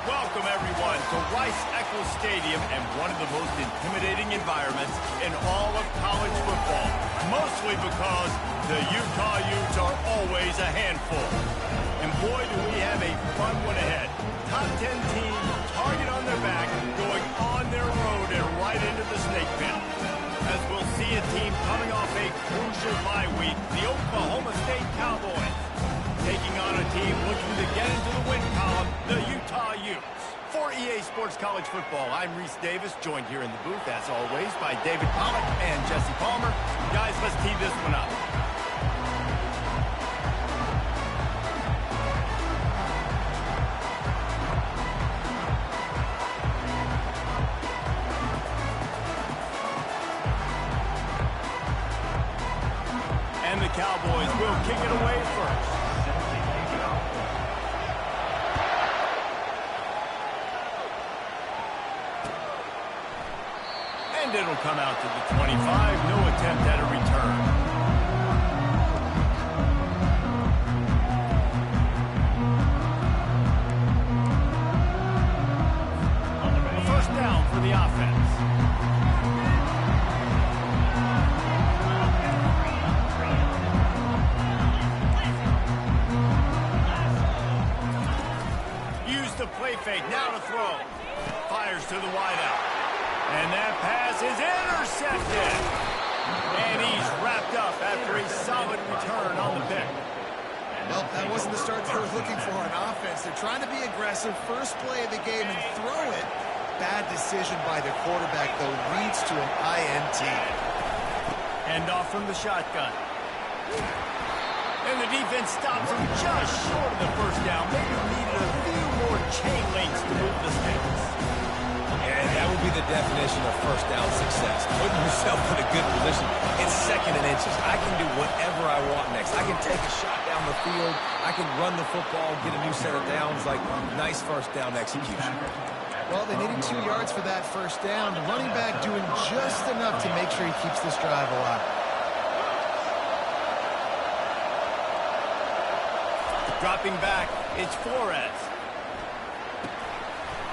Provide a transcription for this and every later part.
Welcome, everyone, to Rice-Eccles Stadium and one of the most intimidating environments in all of college football, mostly because the Utah Utes are always a handful. And boy, do we have a fun one ahead. Top 10 team, target on their back, going on their road and right into the snake pit. As we'll see a team coming off a crucial bye week, the Oklahoma State Cowboys, taking on a team looking to get into the win column, the Utah Utes. For EA Sports College Football, I'm Reese Davis, joined here in the booth, as always, by David Pollack and Jesse Palmer. Guys, let's tee this one up. And the Cowboys will kick it away first. And it'll come out to the 25. No attempt at a return. A first down for the offense. Use the play fake. Now to throw. Fires to the wideout. And that pass is intercepted. And he's wrapped up after a solid return on the pick. Well, that wasn't the start they were looking for on offense. They're trying to be aggressive. First play of the game and throw it. Bad decision by the quarterback, though, leads to an INT. End off from the shotgun. And the defense stops him just short of the first down. Maybe needed a few more chain links to move the stakes. And that would be the definition of first down success. Putting yourself in a good position. It's second and inches. I can do whatever I want next. I can take a shot down the field. I can run the football, get a new set of downs. Like, nice first down execution. Well, they needed 2 yards for that first down. The running back doing just enough to make sure he keeps this drive alive. Dropping back, it's Flores.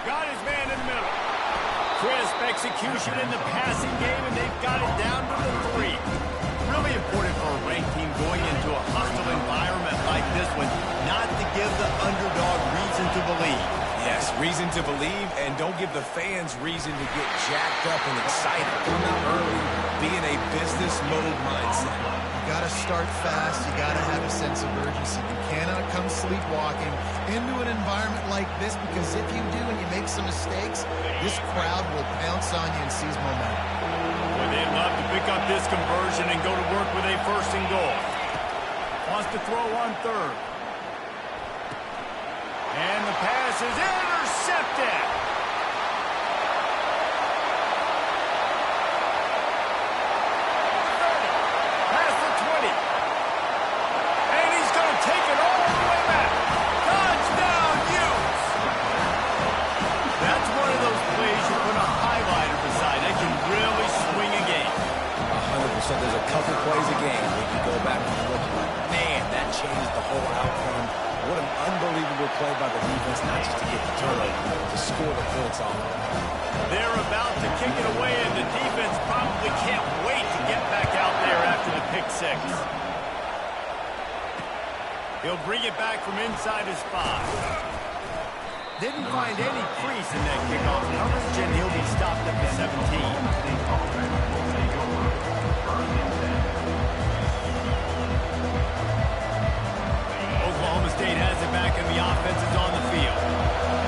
Got his man in the middle. Crisp execution in the passing game, and they've got it down to the 3. Really important for a ranked team going into a hostile environment like this one, not to give the underdog reason to believe. Yes, reason to believe, and don't give the fans reason to get jacked up and excited. Come out early, be in a business mode mindset. You got to start fast. You got to have a sense of urgency. You cannot come sleepwalking into an environment like this, because if you do and you make some mistakes, this crowd will pounce on you and seize momentum. Well, they'd love to pick up this conversion and go to work with a first and goal. Wants to throw on third. And the pass is intercepted. Past the 20. And he's going to take it all the way back. Touchdown, Utes. That's one of those plays you put a highlighter beside. It can really swing a game. 100%. There's a couple plays a game when you go back and look like, man, that changed the whole outcome. What an unbelievable play by the defense, not just to get the turnover, to score the points off. They're about to kick it away, and the defense probably can't wait to get back out there after the pick 6. He'll bring it back from inside his 5. Didn't find any crease in that kickoff coverage, and he'll be stopped at the 17. Oklahoma State has it back, and the offense is on the field.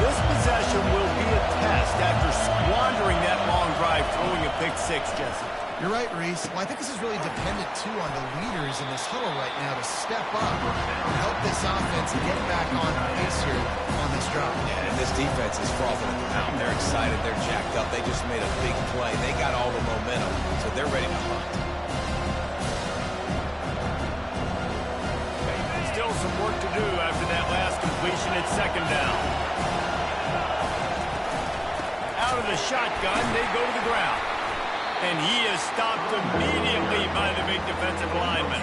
This possession will be a test after squandering that long drive, throwing a pick 6, Jesse. You're right, Reese. Well, I think this is really dependent, too, on the leaders in this huddle right now to step up and help this offense get back on pace here on this drive. Yeah, and this defense is frothing at the mouth. They're excited. They're jacked up. They just made a big play. They got all the momentum, so they're ready to hunt. Still some work to do after that last completion at second down. Out of the shotgun, they go to the ground. And he is stopped immediately by the big defensive lineman.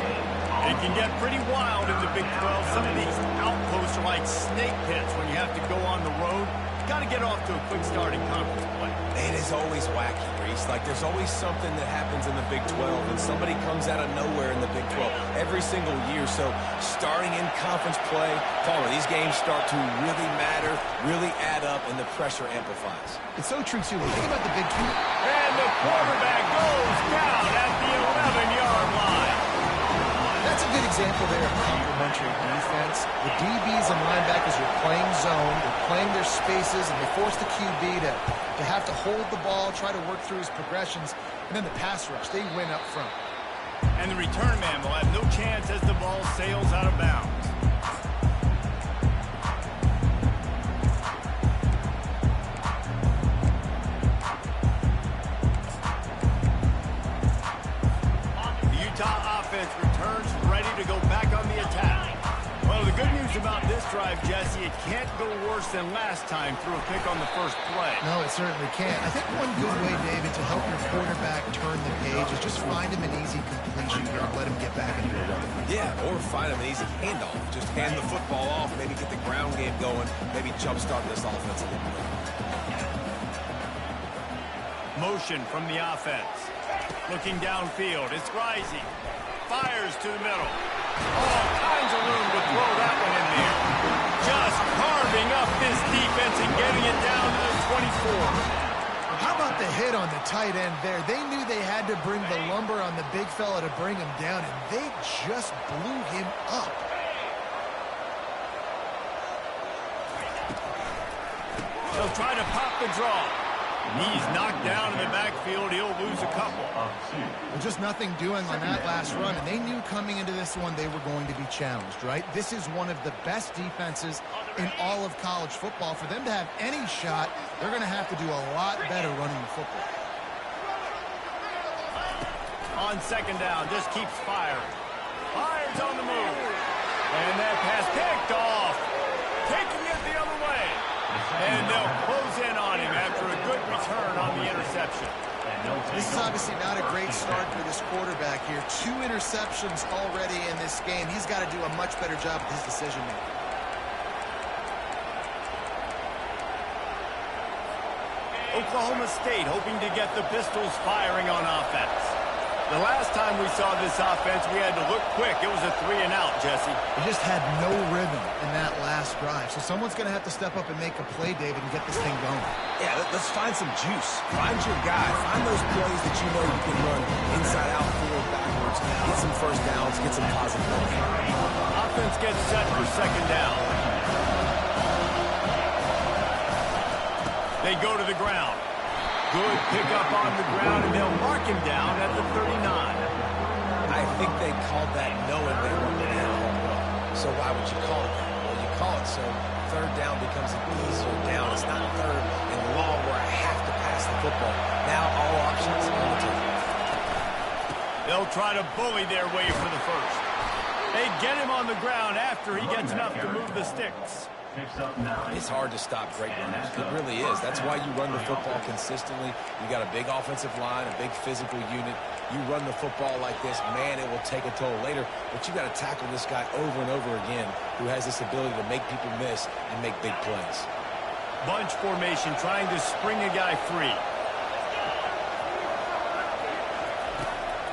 It can get pretty wild in the Big 12. Some of these outposts are like snake pits when you have to go on the road. got to get off to a quick start in conference play. It is always wacky, Reese. Like, there's always something that happens in the Big 12, and somebody comes out of nowhere in the Big 12 every single year. So, starting in conference play, Palmer, these games start to really matter, really add up, and the pressure amplifies. It's so true, too. When you think about the Big 12. And the quarterback goes down at the 11-yard line. That's a good example there of complementary defense. The DBs and linebackers are playing zone, they're playing their spaces, and they force the QB to have to hold the ball, try to work through his progressions, and then the pass rush, they win up front. And the return man will have no chance as the ball sails out of bounds. Returns ready to go back on the attack. Well, the good news about this drive, Jesse, it can't go worse than last time through a pick on the first play. No, it certainly can't. I think one good way, David, to help your quarterback turn the page is just find him an easy completion here and let him get back into the run. Yeah, or find him an easy handoff. Just hand the football off, maybe get the ground game going, maybe jumpstart this offense a little bit. Motion from the offense. Looking downfield, it's Rising. Fires to the middle. All kinds of room to throw that one in there. Just carving up this defense and getting it down to the 24. How about the hit on the tight end there? They knew they had to bring the lumber on the big fella to bring him down, and they just blew him up. They'll try to pop the draw. He's knocked down in the backfield. He'll lose a couple. Well, just nothing doing on that last run, and they knew coming into this one they were going to be challenged, right? This is one of the best defenses in all of college football. For them to have any shot, they're going to have to do a lot better running the football. On second down, just keeps firing. Fires on the move. And that pass picked off. Taking it the other way. And they'll close in on him after a good return on the interception. This is obviously not a great start for this quarterback here. 2 interceptions already in this game. He's got to do a much better job with his decision-making. Oklahoma State hoping to get the Pistols firing on offense. The last time we saw this offense, we had to look quick. It was a 3-and-out, Jesse. They just had no rhythm in that last drive. So someone's going to have to step up and make a play, David, and get this thing going. Yeah, let's find some juice. Find your guy. Find those plays that you know you can run inside out, forward, backwards. Get some first downs. Get some positive points. Offense gets set for second down. They go to the ground. Good pickup on the ground, and they'll mark him down at the 39. I think they called that knowing they were going to hit a home run. So why would you call it that? Well, you call it so third down becomes an easier down. It's not third and long where I have to pass the football. Now all options on the table. They'll try to bully their way for the first. They get him on the ground after he gets enough to move the sticks. It's hard to stop great runners. It really is. That's why you run the football consistently. You got a big offensive line, a big physical unit. You run the football like this, man, it will take a toll later. But you got to tackle this guy over and over again who has this ability to make people miss and make big plays. Bunch formation trying to spring a guy free.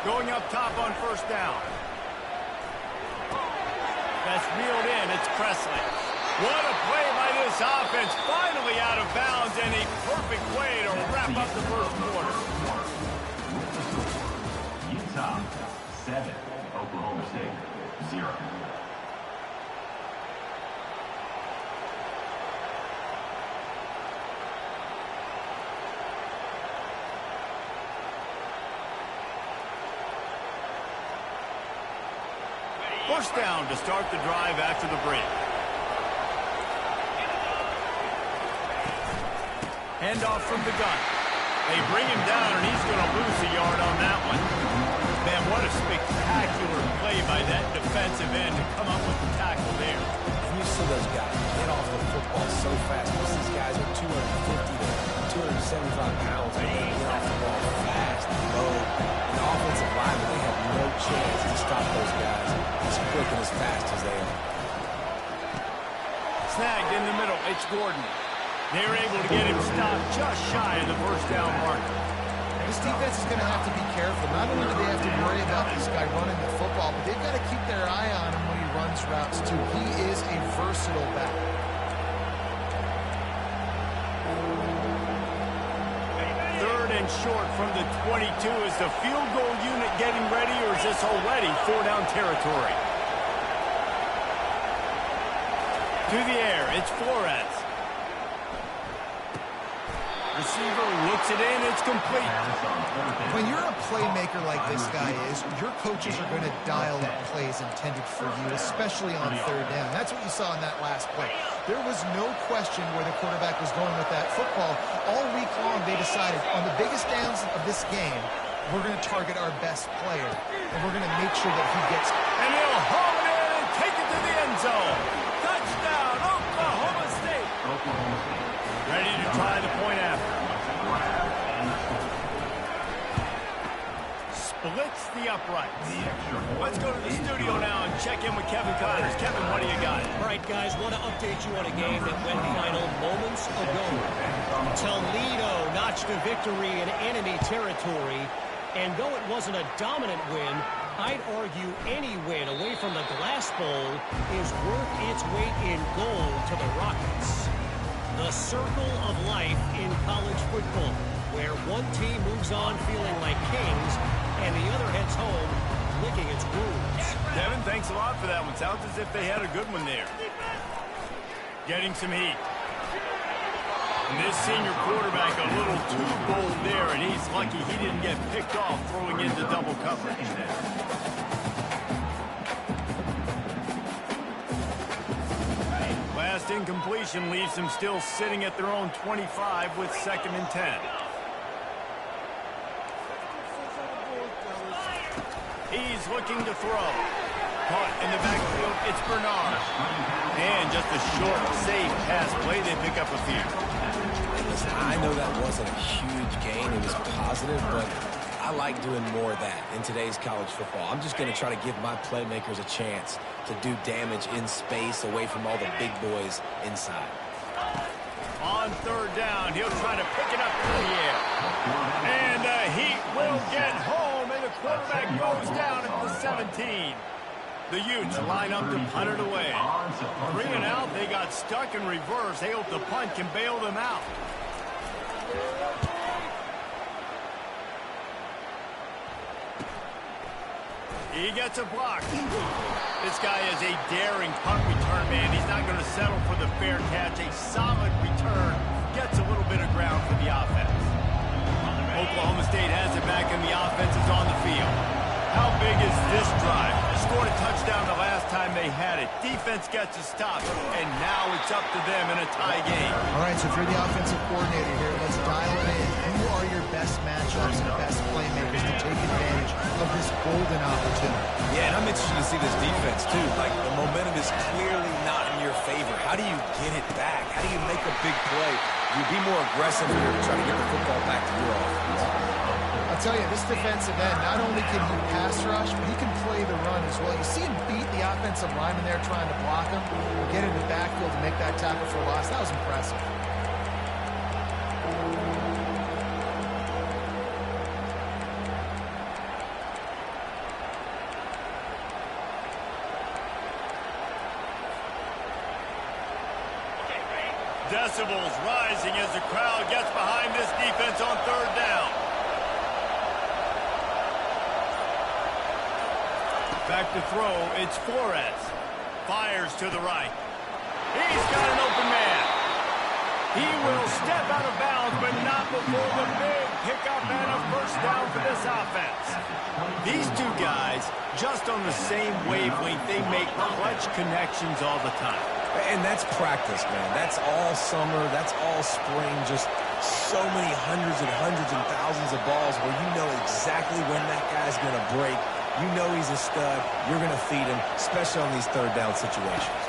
Going up top on first down. That's reeled in. It's Presley. What a play by this offense. Finally out of bounds, and a perfect way to wrap up the first quarter. Utah 7, Oklahoma State 0. First down to start the drive after the break. Handoff from the gun. They bring him down, and he's going to lose a yard on that one. Man, what a spectacular play by that defensive end to come up with the tackle there. And you see those guys get off the football so fast. Most of these guys are 250 to 275 pounds, and they get off the ball fast and low. And the offensive linemen, they have no chance to stop those guys as quick and as fast as they are. Snagged in the middle. It's Gordon. They're able to get him stopped just shy of the first down marker. This defense is going to have to be careful. Not only do they have to worry about this guy running the football, but they've got to keep their eye on him when he runs routes, too. He is a versatile back. Third and short from the 22. Is the field goal unit getting ready, or is this already four-down territory? To the air, it's Flores. Receiver looks it in, it's complete. When you're a playmaker like this guy is, your coaches are going to dial up plays intended for you, especially on third down. That's what you saw in that last play. There was no question where the quarterback was going with that football. All week long, they decided on the biggest downs of this game, we're going to target our best player, and we're going to make sure that he gets... And he'll haul it in and take it to the end zone. Touchdown, Oklahoma State. Ready to try the point after. Splits the uprights. Let's go to the studio now and check in with Kevin Connors. Kevin, what do you got? All right, guys, want to update you on a game that went final moments ago. Toledo notched a victory in enemy territory, and though it wasn't a dominant win, I'd argue any win away from the Glass Bowl is worth its weight in gold to the Rockets. The circle of life in college football, where one team moves on feeling like kings and the other heads home licking its wounds. Kevin, thanks a lot for that one. Sounds as if they had a good one there. Getting some heat. And this senior quarterback a little too bold there, and he's lucky he didn't get picked off throwing into double coverage. Last incompletion leaves them still sitting at their own 25 with 2nd and 10. He's looking to throw. Caught in the backfield, it's Bernard. And just a short, safe pass play, they pick up a few. Listen, I know that wasn't a huge gain. It was positive, but I like doing more of that in today's college football. I'm just going to try to give my playmakers a chance to do damage in space away from all the big boys inside. On third down, he'll try to pick it up in the air. And he will get home, and the quarterback goes down at the 17. The Utes line up to punt it away. 3 and out, they got stuck in reverse. They hope the punt can bail them out. He gets a block. This guy is a daring punt return man. He's not going to settle for the fair catch. A solid return. Gets a little bit of ground for the offense. Oklahoma State has it back, and the offense is on the field. How big is this drive? Scored a touchdown the last time they had it. Defense gets a stop, and now it's up to them in a tie game. All right, so if you're the offensive coordinator here, let's dial it in. Who are your best matchups and best playmakers to take advantage of this golden opportunity? Yeah, and I'm interested to see this defense, too. Like, the momentum is clearly not in your favor. How do you get it back? How do you make a big play? You be more aggressive here to try to get the football back to your offense. I'll tell you, this defensive end, not only can he pass rush, but he can play the run as well. You see him beat the offensive lineman there trying to block him, get into the backfield to make that tackle for loss. That was impressive. Decibels rising as the crowd gets behind this defense on third down. Back to throw, it's Flores. Fires to the right. He's got an open man. He will step out of bounds, but not before the big pickup and a first down for this offense. These two guys, just on the same wavelength, they make clutch connections all the time. And that's practice, man. That's all summer. That's all spring. Just so many hundreds and thousands of balls where you know exactly when that guy's going to break. You know he's a stud. You're going to feed him, especially on these third down situations.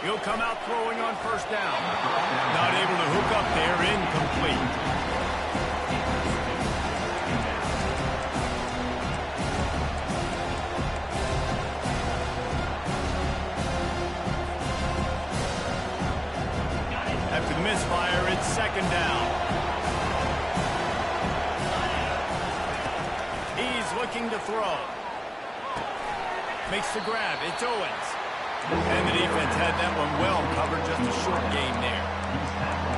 He'll come out throwing on first down. Not able to hook up there. Incomplete. After the misfire, it's second down. He's looking to throw. Makes the grab. It's Owens. And the defense had that one well covered. Just a short game there.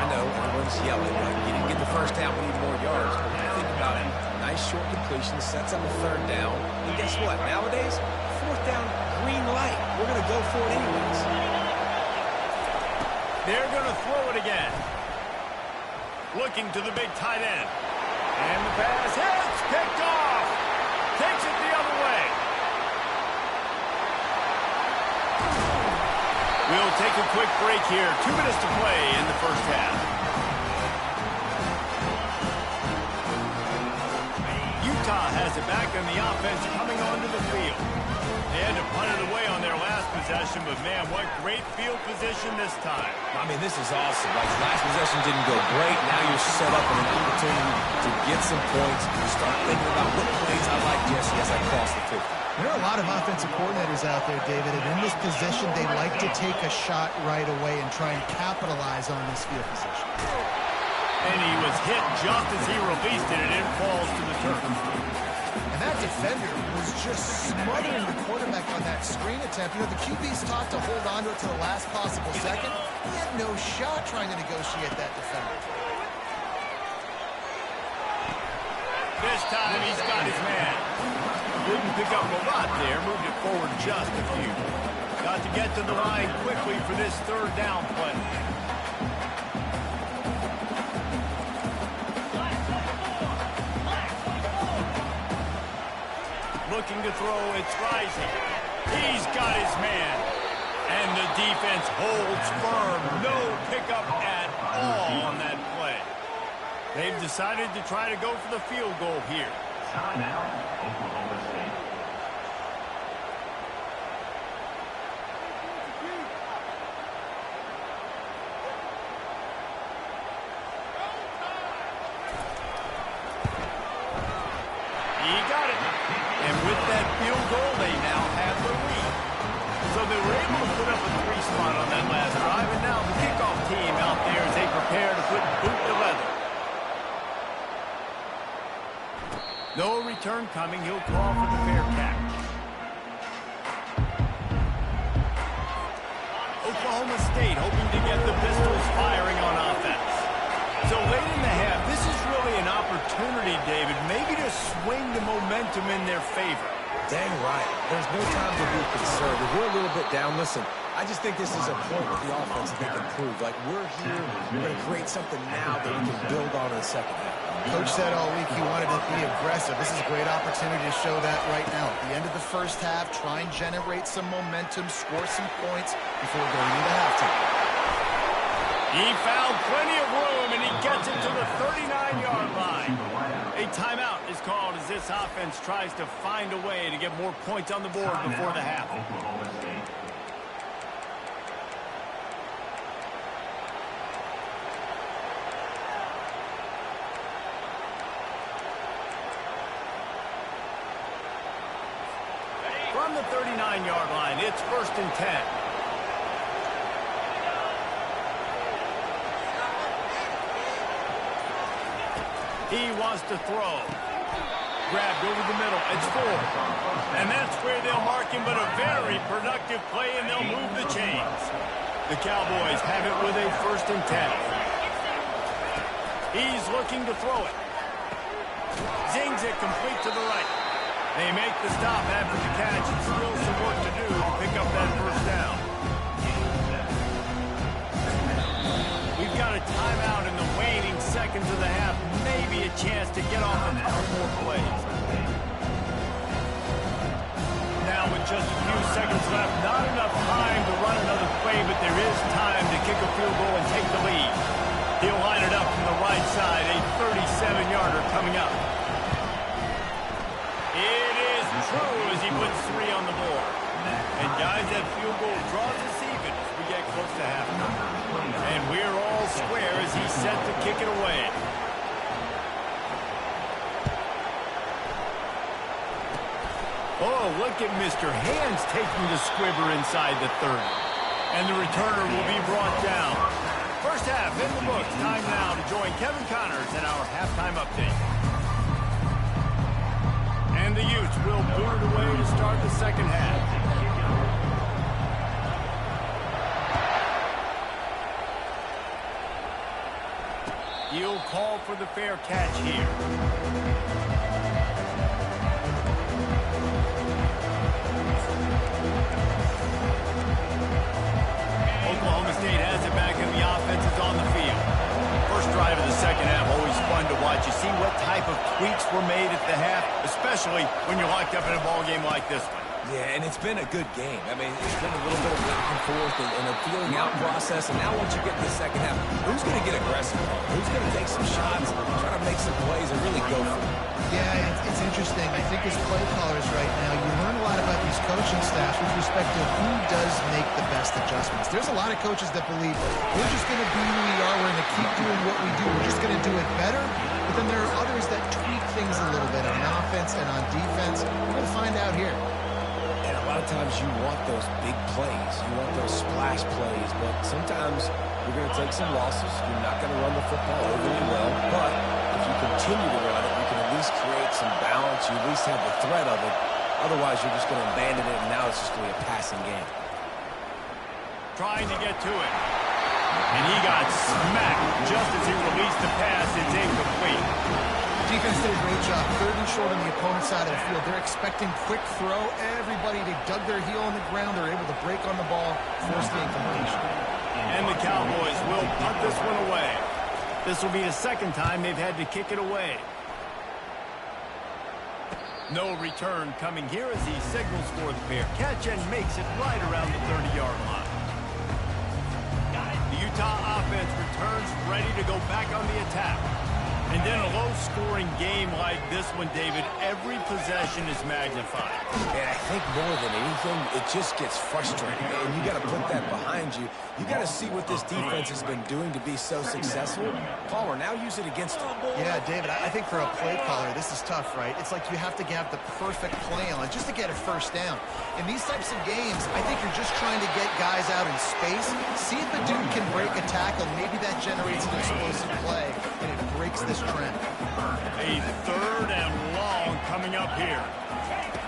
I know everyone's yelling, like, you didn't get the first down, we need more yards. But when you think about it, nice short completion, sets on the third down. And guess what? Nowadays, fourth down, green light. We're going to go for it anyways. They're going to throw it again. Looking to the big tight end. And the pass hits, picked off. Takes it the other way. We'll take a quick break here. 2 minutes to play in the first half. Utah has it back on the offense coming onto the field. They had to punt it away on their last possession, but man, what great field position this time. I mean, this is awesome. Like, last possession didn't go great. Now you're set up with an opportunity to get some points. Start thinking about what plays I like, Jesse, as I cross the 50. There are a lot of offensive coordinators out there, David, and in this position, they like to take a shot right away and try and capitalize on this field position. And he was hit just as he released it, and it falls to the turf. And that defender was just smothering the quarterback on that screen attempt. You know, the QB's taught to hold on to it to the last possible second. He had no shot trying to negotiate that defender. This time he's got his man. Didn't pick up a lot there, moved it forward just a few. Got to get to the line quickly for this third down play. Looking to throw, it's Rising. He's got his man. And the defense holds firm. No pickup at all on that play. They've decided to try to go for the field goal here. Timeout, Oklahoma State. He got it. And with that field goal, they now have the lead. So they were able to put up a 3 spot on that last drive, and now the kickoff team out there as they prepare to put boot to leather. No return coming. He'll call for the fair catch. Oklahoma State hoping to get the Pistols firing on offense. So late in the half, this is really an opportunity, David, maybe to swing the momentum in their favor. Dang right. There's no time to be concerned. If we're a little bit down, listen, I just think this is a point with the offense that they can prove. Like, we're here, we're going to create something now that we can build on in the second half. Coach said all week he wanted to be aggressive. This is a great opportunity to show that right now. At the end of the first half, try and generate some momentum, score some points before going into halftime. He found plenty of room, and he gets it to the 39-yard line. A timeout is called as this offense tries to find a way to get more points on the board before the half. Oklahoma State. From the 39-yard line, it's 1st and 10. He wants to throw. Grabbed over the middle. It's 4. And that's where they'll mark him, but a very productive play, and they'll move the chains. The Cowboys have it with a 1st and 10. He's looking to throw it. Zings it complete to the right. They make the stop after the catch, and still some work to do to pick up that 1st down. We've got a timeout in the waning seconds of the half. Maybe a chance to get off a couple more plays. Now with just a few seconds left, not enough time to run another play, but there is time to kick a field goal and take the lead. He'll line it up from the right side, a 37-yarder coming up. It is true as he puts 3 on the board. And guys, that field goal draws us even as we get close to halftime. And we're all square as he's set to kick it away. Oh, look at Mr. Hands taking the squibber inside the 30. And the returner will be brought down. 1st half in the books. Time now to join Kevin Connors in our halftime update. And the Utes will boot it away to start the second half. He'll call for the fair catch here. Oklahoma State has it back and the offense is on the field. First drive of the second half, always fun to watch. You see what type of tweaks were made at the half, especially when you're locked up in a ball game like this one. Yeah, and it's been a good game. I mean, it's been a little bit of back and forth and a feeling out process. And now once you get to the second half, who's going to get aggressive? Who's going to take some shots, try to make some plays, and really go for it? Yeah, it's interesting. I think as play callers right now, you learn a lot about these coaching staffs with respect to who does make the best adjustments. There's a lot of coaches that believe we're just going to be who we are. We're going to keep doing what we do. We're just going to do it better. But then there are others that tweak things a little bit on offense and on defense. We're going to find out here. And a lot of times you want those big plays. You want those splash plays. But sometimes you're going to take some losses. You're not going to run the football overly well. But if you continue to run it, you can at least create some balance. You at least have the threat of it. Otherwise, you're just going to abandon it, and now it's just going to be a passing game. Trying to get to it. And he got smacked just as he released the pass. It's incomplete. Defense did a great job. Third and short on the opponent's side of the field. They're expecting quick throw. Everybody, they dug their heel on the ground. They're able to break on the ball, force the incompletion. And the Cowboys will punt this one away. This will be the second time they've had to kick it away. No return coming here as he signals for the fair catch and makes it right around the 30-yard line. The Utah offense returns ready to go back on the attack. And in a low-scoring game like this one, David, every possession is magnified. And I think more than anything, it just gets frustrating. And you got to put that behind you. You got to see what this defense has been doing to be so successful. Palmer, now use it against them. Yeah, David, I think for a play caller, this is tough, right? It's like you have to have the perfect play on just to get a first down. In these types of games, I think you're just trying to get guys out in space, see if the dude can break a tackle. Maybe that generates an explosive play, and it breaks this trend. A third and long coming up here.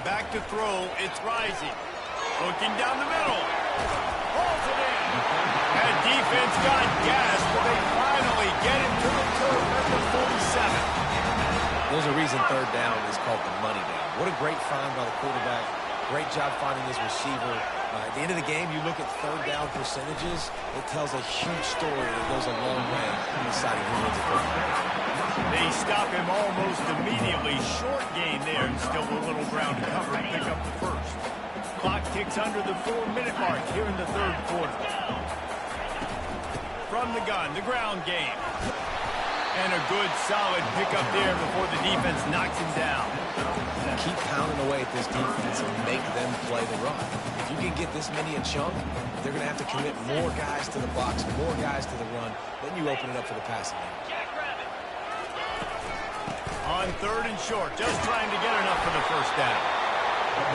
Back to throw. It's Rising. Looking down the middle. Holds it in. And defense got gas, but they finally get him to the turf at the 47. There's a reason third down is called the money down. What a great find by the quarterback. Great job finding his receiver. At the end of the game, you look at third down percentages. It tells a huge story that goes a long way in deciding who wins the football. They stop him almost immediately. Short gain there, and still a little ground to cover to pick up the first. Clock ticks under the 4-minute mark here in the third quarter. From the gun, the ground game. And a good, solid pickup there before the defense knocks him down. Keep pounding away at this defense and make them play the run. If you can get this many a chunk, they're going to have to commit more guys to the box, more guys to the run. Then you open it up for the passing game. On third and short, just trying to get enough for the first down.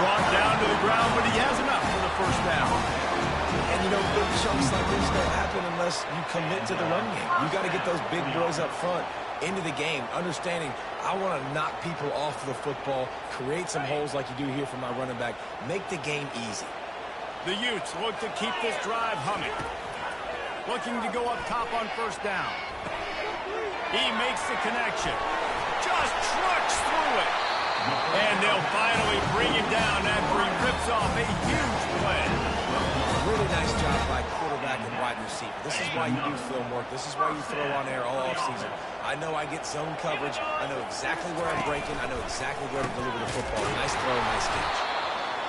Brought down to the ground, but he has enough for the first down. And, you know, big chunks like this don't happen unless you commit to the run game. You got to get those big boys up front into the game, understanding I want to knock people off the football, create some holes like you do here for my running back, make the game easy. The Utes look to keep this drive humming. Looking to go up top on first down. He makes the connection. Just trucks through it. And they'll finally bring him down after he rips off a huge play. Really nice job by quarterback and wide receiver. This is why you do film work. This is why you throw on air all offseason. I know I get zone coverage. I know exactly where I'm breaking. I know exactly where to deliver the football. Nice throw, nice catch.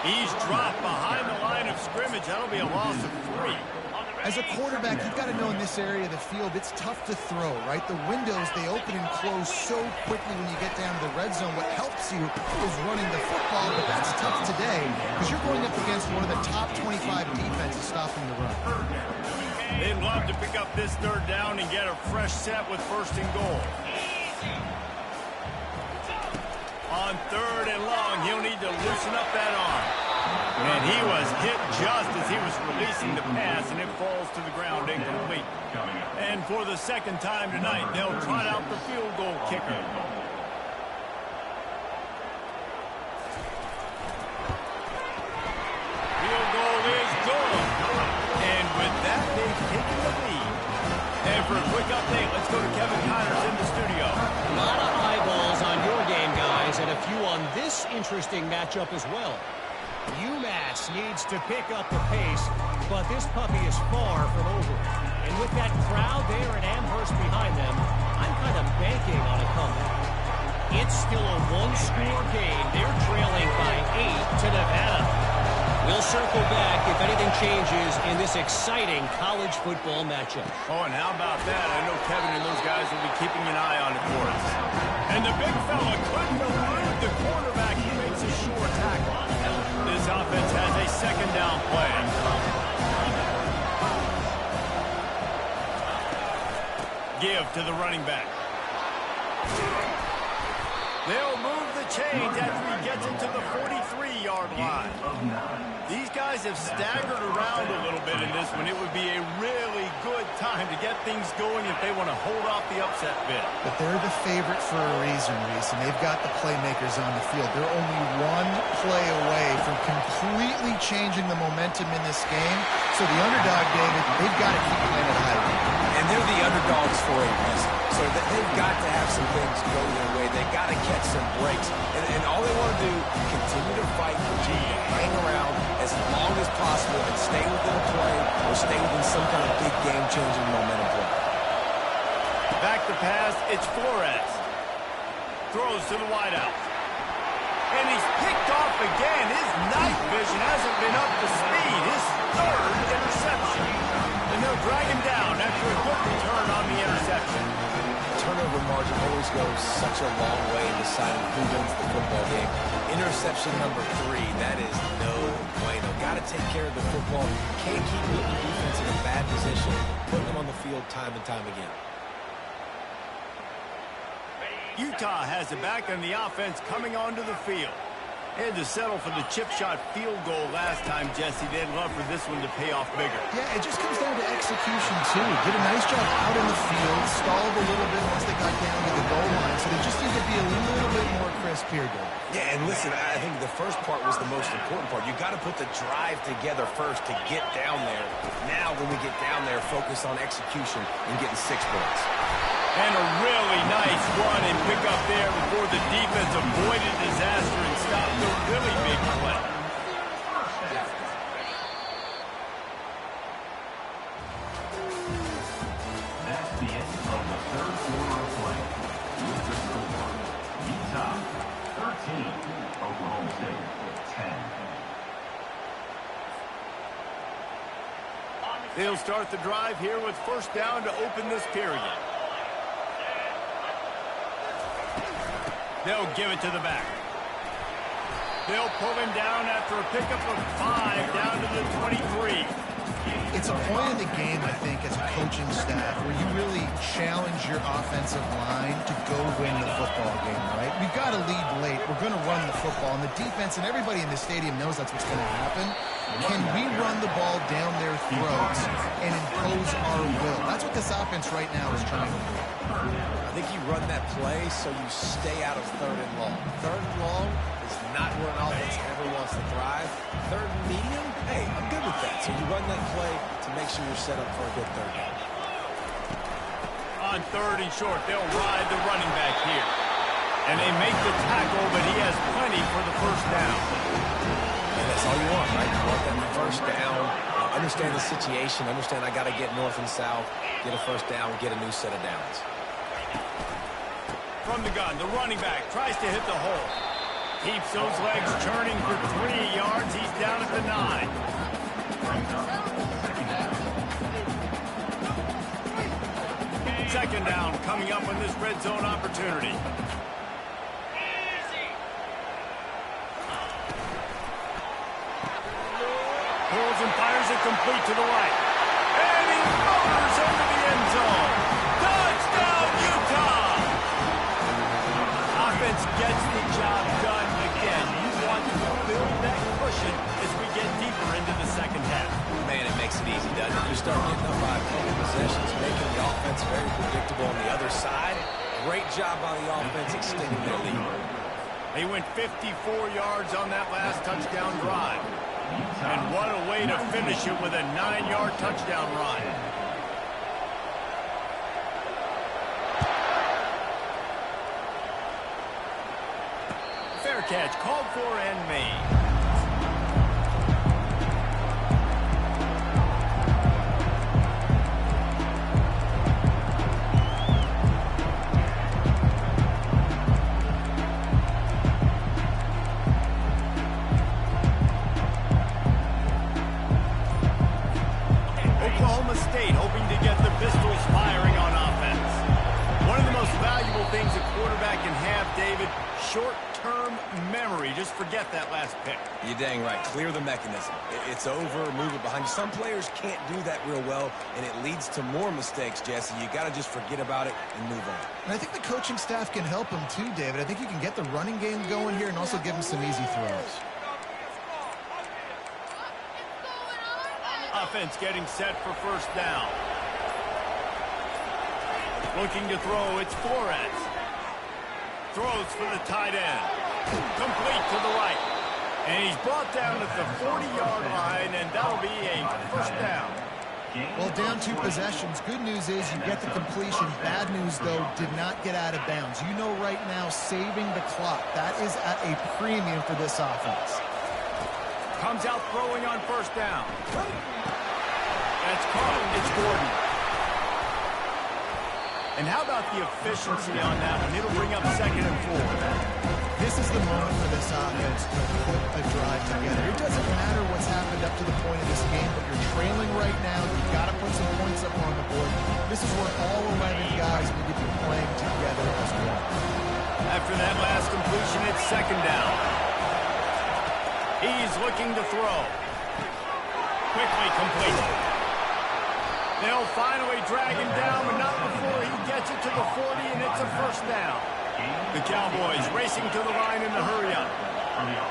He's dropped behind the line of scrimmage. That'll be a loss of 3. As a quarterback, you've got to know in this area of the field, it's tough to throw, right? The windows, they open and close so quickly when you get down to the red zone. What helps you is running the football, but that's tough today because you're going up against one of the top 25 defenses stopping the run. They'd love to pick up this third down and get a fresh set with first and goal. On third and long, he'll need to loosen up that arm. And he was hit just as he was releasing the pass, and it falls to the ground incomplete. And for the second time tonight, they'll trot out the field goal kicker. Field goal is good. And with that, they've taken the lead. And for a quick update, let's go to Kevin Connors in the studio. A lot of eyeballs on your game, guys, and a few on this interesting matchup as well. UMass needs to pick up the pace, but this puppy is far from over. And with that crowd there at Amherst behind them, I'm kind of banking on a comeback. It's still a one-score game. They're trailing by 8 to Nevada. We'll circle back if anything changes in this exciting college football matchup. Oh, and how about that? I know Kevin and those guys will be keeping an eye on it for us. And the big fella couldn't elude the quarterback. He makes a sure tackle. This offense has a second down play. Give to the running back. They'll move the chains after he gets it to the 43-yard line. These guys have staggered around a little bit in this one. It would be a really good time to get things going if they want to hold off the upset bid. But they're the favorite for a reason, Reese, and they've got the playmakers on the field. They're only one play away from completely changing the momentum in this game. So the underdog, David, they've got to keep playing at high. And they're the underdogs for a reason. So they've got to have some things go their way. They've got to catch some breaks. And all they want to do, continue to fight, continue to hang around as long as possible and stay within a play or stay within some kind of big game-changing momentum play. Back to pass, it's Flores. Throws to the wideout. And he's picked off again. His night vision hasn't been up to speed. His third interception. And they'll drag him down after a good return on the interception. Turnover margin always goes such a long way in deciding who wins the football game. Interception number 3, that is no bueno. Got to take care of the football. Can't keep putting the defense in a bad position, putting them on the field time and time again. Utah has it back and the offense coming onto the field. Had to settle for the chip shot field goal last time, Jesse. They'd love for this one to pay off bigger. Yeah, it just comes down to execution, too. Did a nice job out in the field, stalled a little bit once they got down to the goal line, so they just need to be a little bit more crisp here, Dave. Yeah, and listen, I think the first part was the most important part. You got to put the drive together first to get down there. Now, when we get down there, focus on execution and getting 6 points. And a really nice run and pick up there before the defense avoided disaster and stopped the really big play. That's the end of the third quarter of play. With the score, Utah 13, Oklahoma State 10. They'll start the drive here with first down to open this period. They'll give it to the back. They'll pull him down after a pickup of 5 down to the 23. It's a point in the game, I think, as a coaching staff, where you really challenge your offensive line to go win the football game, right? We've got to lead late. We're going to run the football, and the defense and everybody in the stadium knows that's what's going to happen. Can we run the ball down their throats and impose our will? That's what this offense right now is trying to do. I think you run that play so you stay out of 3rd and long. 3rd and long is not where an offense ever wants to thrive. 3rd and medium, hey, I'm good with that. So you run that play to make sure you're set up for a good 3rd down. On 3rd and short, they'll ride the running back here. And they make the tackle, but he has plenty for the first down. And that's all you want, right? You want that first down. Understand the situation. Understand I got to get north and south, get a first down, get a new set of downs. From the gun, the running back tries to hit the hole. Keeps those legs churning for 3 yards. He's down at the 9. Second down coming up on this red zone opportunity. Pulls and fires it complete to the right. And he motors into the end zone. Touchdown, Utah! Offense gets the job done again. You want to build that cushion as we get deeper into the second half. Man, it makes it easy, doesn't it? You start getting up by a couple possessions, making the offense It's very predictable on the other side. Great job by the offense extending their lead. They went 54 yards on that last touchdown drive. And what a way to finish it with a 9-yard touchdown run. Fair catch called for and made. Oklahoma State hoping to get the pistols firing on offense. One of the most valuable things a quarterback can have, David, short-term memory. Just forget that last pick. You're dang right. Clear the mechanism. It's over, move it behind you. Some players can't do that real well, and it leads to more mistakes, Jesse. You got to just forget about it and move on. And I think the coaching staff can help him too, David. I think you can get the running game going here and also give him some easy throws. Offense getting set for first down. Looking to throw, it's Flores. Throws for the tight end. Complete to the right. And he's brought down at the 40-yard line, and that'll be a first down. Well, down 2 possessions. Good news is you get the completion. Bad news, though, did not get out of bounds. You know right now, saving the clock. That is at a premium for this offense. Comes out throwing on first down. That's caught. It's Gordon. And how about the efficiency on that one? It'll bring up 2nd and 4. This is the moment for this offense to put a drive together. It doesn't matter what's happened up to the point of this game, but you're trailing right now. You've got to put some points up on the board. This is where all 11 guys need to be playing together as well. After that last completion, it's 2nd down. He's looking to throw. Quickly completed. They'll finally drag him down, but not before he gets it to the 40, and it's a first down. The Cowboys racing to the line in the hurry-up.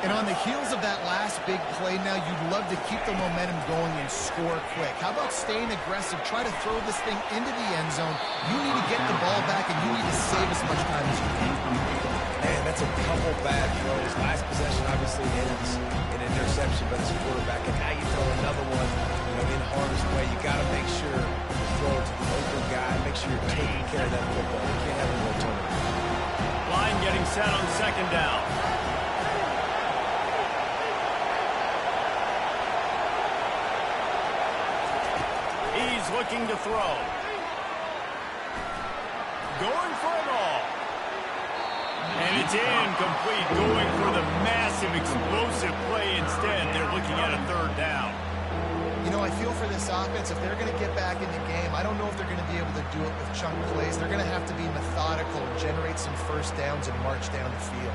And on the heels of that last big play now, you'd love to keep the momentum going and score quick. How about staying aggressive? Try to throw this thing into the end zone. You need to get the ball back, and you need to save as much time as you can. Man, that's a couple bad throws. Last possession obviously ends in interception, but it's a quarterback. And now you throw another one, in harm's way. You got to make sure you throw it to the open guy. Make sure you're taking care of that football. You can't have no turnover. Line getting set on 2nd down. He's looking to throw. Going for it all. And it's incomplete, going for the massive, explosive play instead. They're looking at a 3rd down. You know, I feel for this offense, if they're going to get back in the game, I don't know if they're going to be able to do it with chunk plays. They're going to have to be methodical and generate some first downs and march down the field.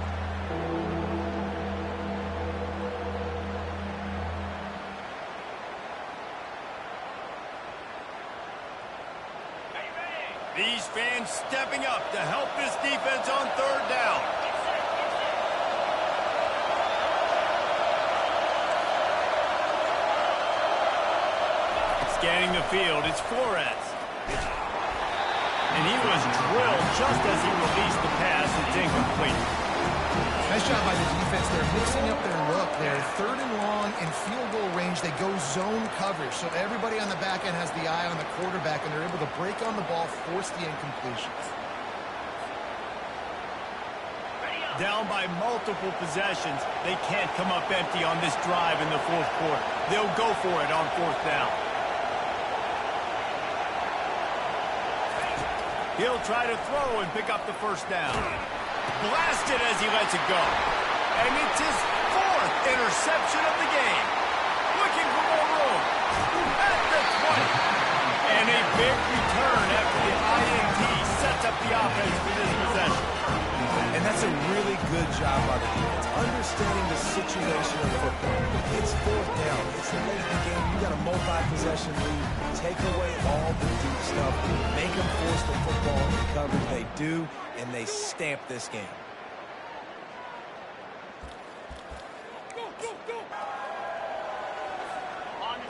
These fans stepping up to help this defense on 3rd down. Scanning the field, it's Flores. And he was drilled just as he released the pass. It's incomplete. Nice job by the defense. They're mixing up their look. They're 3rd and long in field goal range. They go zone coverage. So everybody on the back end has the eye on the quarterback, and they're able to break on the ball, force the incompletions. Down by multiple possessions. They can't come up empty on this drive in the 4th quarter. They'll go for it on 4th down. He'll try to throw and pick up the first down. Blasted as he lets it go. And it's his 4th interception of the game. Looking for more room. At the 20. And a big return after the INT sets up the offense for this possession. And that's a really good job by the defense, understanding the situation of football. It's 4th down. It's late in the game. You got a multi-possession lead. Take away all the deep stuff. Make them force the football into coverage. They do, and they stamp this game.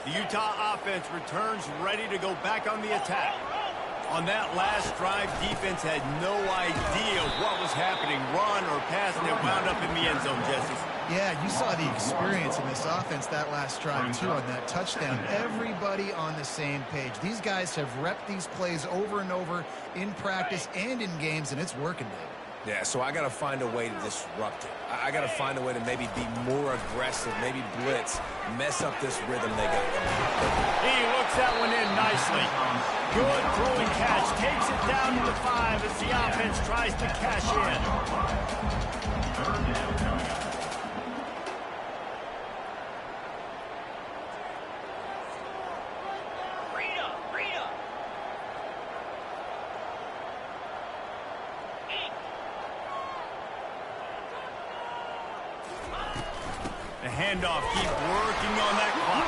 The Utah offense returns ready to go back on the attack. On that last drive, defense had no idea what was happening, run or pass, and it wound up in the end zone, Jesse. Yeah, you saw the experience in this offense that last drive, too, on that touchdown. Everybody on the same page. These guys have repped these plays over and over in practice and in games, and it's working, David. Yeah, so I got to find a way to disrupt it. I got to find a way to maybe be more aggressive, maybe blitz, mess up this rhythm they got going. He looks that one in nicely. Good throwing catch. Takes it down to the 5 as the offense tries to cash in. Third down coming up. The handoff, keep working on that clock.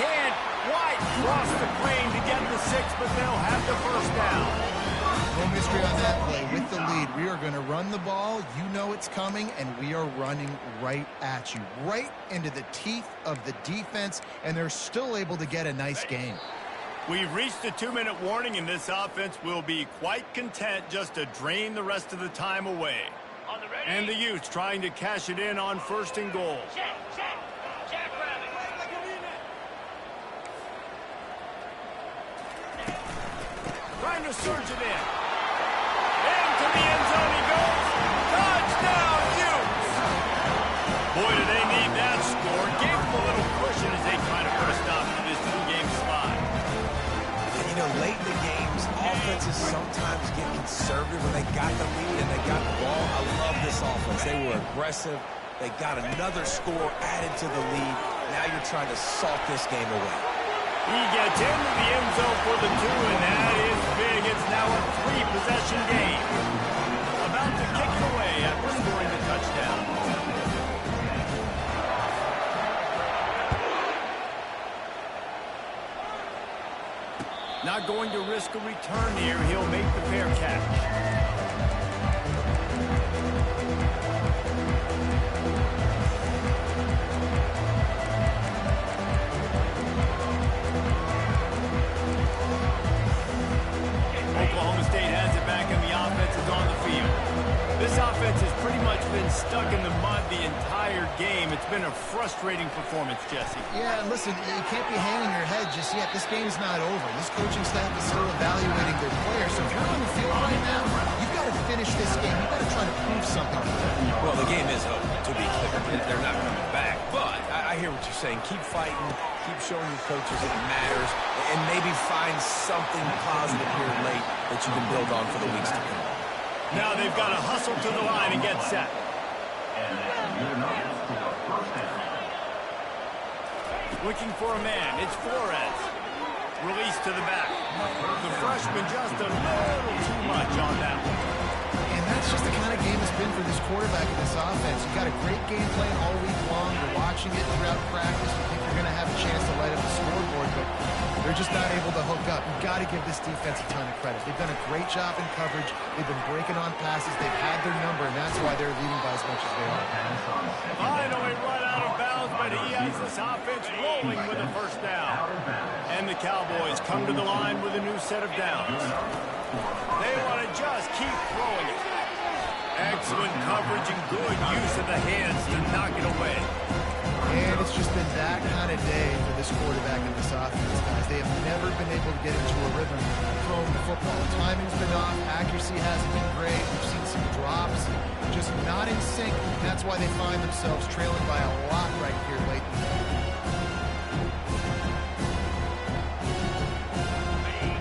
Can't quite cross the plane to get the 6, but they'll have the first down. No mystery on that play. With the lead, we are going to run the ball. You know it's coming, and we are running right at you, right into the teeth of the defense, and they're still able to get a nice game. We've reached the 2-minute warning, and this offense will be quite content just to drain the rest of the time away. And the Utes trying to cash it in on 1st and goal. Trying to surge it in. Into the end zone he goes. Touchdown, Utes! Boy, do they need that score. Gave them a little cushion as they try to put a stop to this 2-game slide. You know, late in the games, offenses sometimes get conservative when they got the lead and they got the ball. I love this offense. They were aggressive. They got another score added to the lead. Now you're trying to salt this game away. He gets into the end zone for the 2, and that is big. It's now a 3-possession game. About to kick it away after scoring the touchdown. Not going to risk a return here. He'll make the fair catch. Oklahoma State has it back, and the offense is on the field. This offense has pretty much been stuck in the mud the entire game. It's been a frustrating performance, Jesse. Yeah, listen, you can't be hanging your head just yet. This game's not over. This coaching staff is still evaluating their players. So if you're on the field right now, you've got to finish this game. You've got to try to prove something to them. Well, the game is over, to be clear. They're not coming back. But I hear what you're saying. Keep fighting. Keep showing your coaches it matters. And maybe find something positive here late that you can build on for the weeks to come. Now they've got to hustle to the line and get set. And that's good enough for a first down. Looking for a man. It's Flores. Release to the back. The freshman just a little too much on that one. And that's just the kind of game it's been for this quarterback in this offense. You've got a great game plan all week long. You're watching it throughout practice. You think you're going to have a chance to light up the scoreboard, but they're just not able to hook up. You've got to give this defense a ton of credit. They've done a great job in coverage. They've been breaking on passes. They've had their number, and that's why they're leading by as much as they are. Finally run out of bounds, but he has this offense rolling with a first down. And the Cowboys come to the line with a new set of downs. They want to just keep throwing it. Excellent coverage and good use of the hands to knock it away. And it's just been that kind of day for this quarterback and this offense, guys. They have never been able to get into a rhythm throwing the football. Timing's been off. Accuracy hasn't been great. We've seen some drops. Just not in sync. That's why they find themselves trailing by a lot right here late in the game.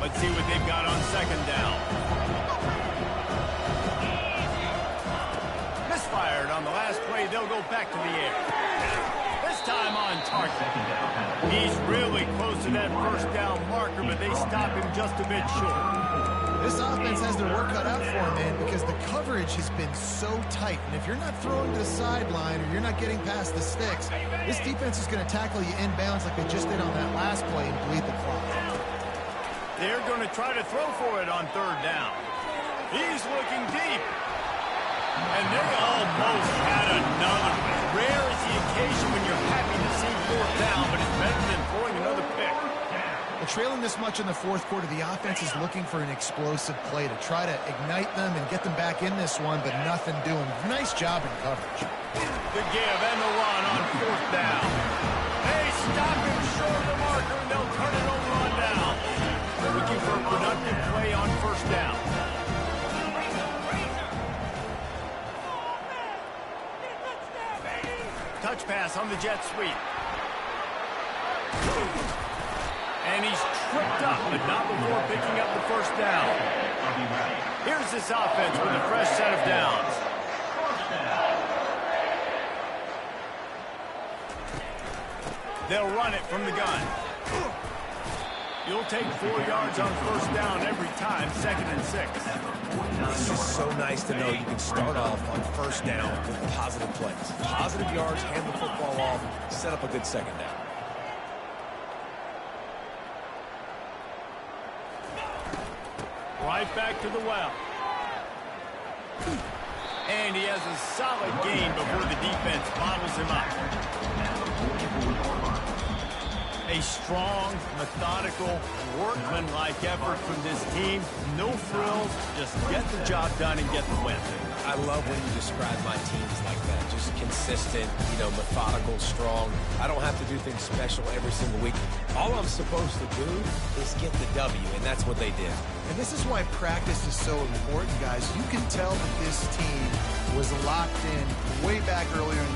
Let's see what they've got on 2nd down. Misfired on the last play. They'll go back to the air. This time on target. He's really close to that first down marker, but they stop him just a bit short. This offense has their work cut out for them, man, because the coverage has been so tight. And if you're not throwing to the sideline or you're not getting past the sticks, this defense is going to tackle you inbounds like they just did on that last play and bleed the clock. They're going to try to throw for it on 3rd down. He's looking deep. And they almost had another one. Rare is the occasion when you're happy to see 4th down, but it's better than throwing another pick. Well, Trailing this much in the fourth quarter, the offense is looking for an explosive play to try to ignite them and get them back in this one, but nothing doing. Nice job in coverage. The give and the run on fourth down. They stop him short of the marker, and they'll turn it over on down. They're looking for a productive play on first down. Touch pass on the jet sweep. And he's tripped up, but not before picking up the first down. Here's this offense with a fresh set of downs. They'll run it from the gun. You'll take 4 yards on first down every time, 2nd and 6. It's just so nice to know you can start off on first down with positive plays. Positive yards, hand the football off, set up a good second down. Right back to the well. And he has a solid gain before the defense bottles him up. A strong, methodical, workman-like effort from this team. No frills, just get the job done and get the win. I love when you describe my teams like that. Just consistent, methodical, strong. I don't have to do things special every single week. All I'm supposed to do is get the W, and that's what they did. And this is why practice is so important, guys. You can tell that this team was locked in way back earlier in the